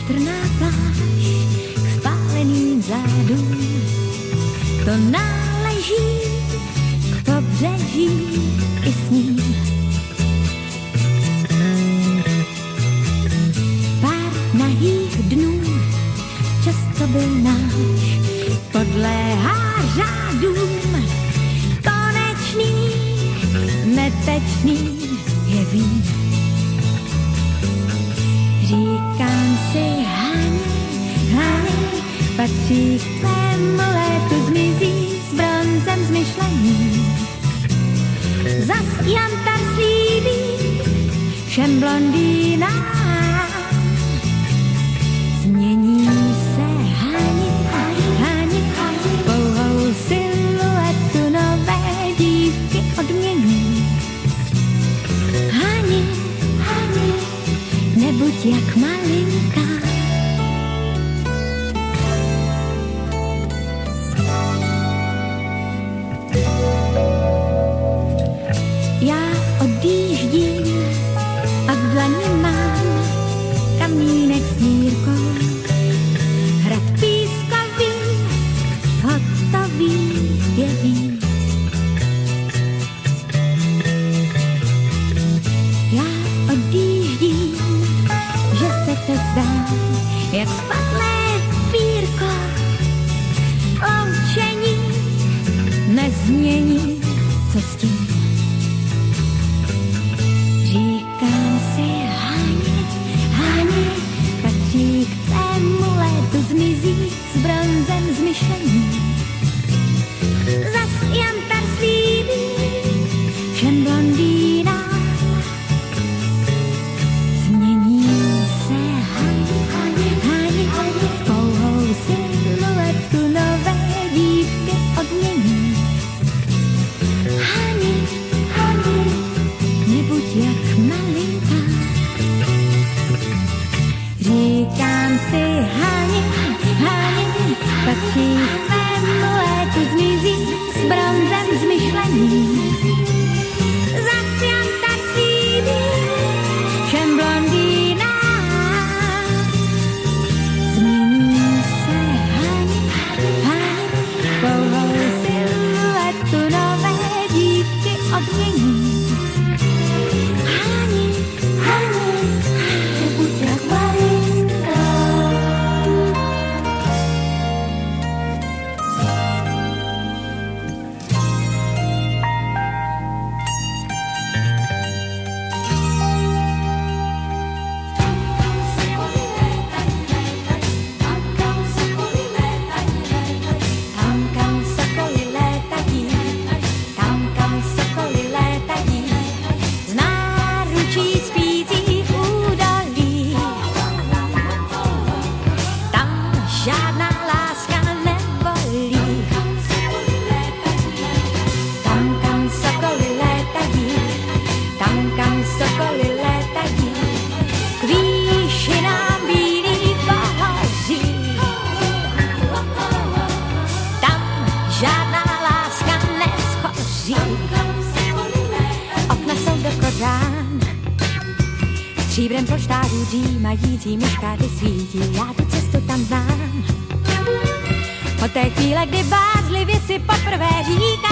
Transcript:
Větrná pláž k spáleným zádům, to náleží k pobřeží i s ním. Pár nahých dnů, čas, co byl náš, podléhá řádům, konečný, netečný je vín. Říkám si, Hani, patří k tvému létu, zmizí s bronzem z myšlení. Zas jantar slíbí všem blondýnám. Změní se Hani, pouhou siluetu nové dívky odmění. Hani, nebuď jak malinká. Já odjíždím a v dlani mám kamínek s mírkou. Hrad pískový, hotový je vín. Já odjíždím, že se teď zdá, jak spadlé pírko. Loučení nezmění, co s tím. Říkám si, Hani, patří k tvému létu, zmizí s bronzem z myšlení. Zas jantar slíbí všem blondýnám. Změní se Hani, v pouhou siluetu nové dívky odmění. Hani, nebuď jak malinká. Říkám si, Hani, patří k tvému létu, zmizí s bronzem z myšlení. Zas jantar slíbí všem blondýnám. Změní se Hani, pouhou siluetu nové dívky odmění. Nebuď jak malinká. Žádná láska neschoří. Okna jsou do kořán, stříbrem polštářů dřímající myškáty svítí. Já tu cestu tam znám. Od té chvíle, kdy bázlivě si poprvé říkám,